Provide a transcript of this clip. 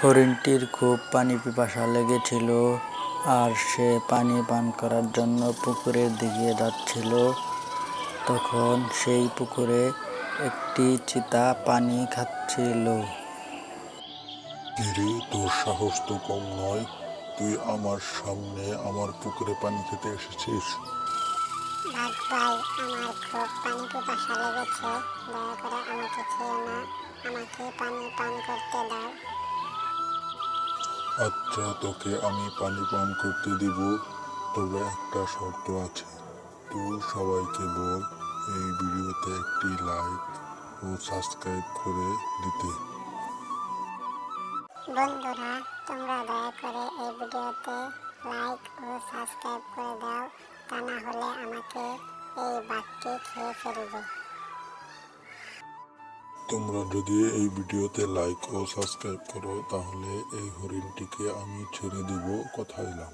হরিণটির খুব পানি পিপাসা লেগেছিল আর সে পানি পান করার জন্য পুকুরের দিকে যাচ্ছিল। তখন সেই পুকুরে একটি চিতা পানি খাচ্ছিল। কিরে, তোর সাহস তো কম নয়, তুই আমার সামনে আমার পুকুরে পানি খেতে এসেছিস। বাঘ ভাই, আমার খুব পানি পিপাসা লেগেছে, দয়া করে আমাকে খেও না, আমাকে পানি পান করতে দাও। আচ্ছা, তোকে আমি পানি পান করতে দিব, তবে একটা শর্ত আছে। তুই সবাইকে বল এই ভিডিওতে একটি লাইক ও সাবস্ক্রাইব করে দিতে। বন্ধুরা, তোমরা দয়া করে এই ভিডিওতে লাইক ও সাবস্ক্রাইব করে দাও, তা না হলে আমাকে এই বাঘটি খেয়ে ফেলবে। তোমরা যদি এই ভিডিওতে লাইক ও সাবস্ক্রাইব করো তাহলে এই হরিণটিকে আমি ছেড়ে দিব, কথা দিলাম।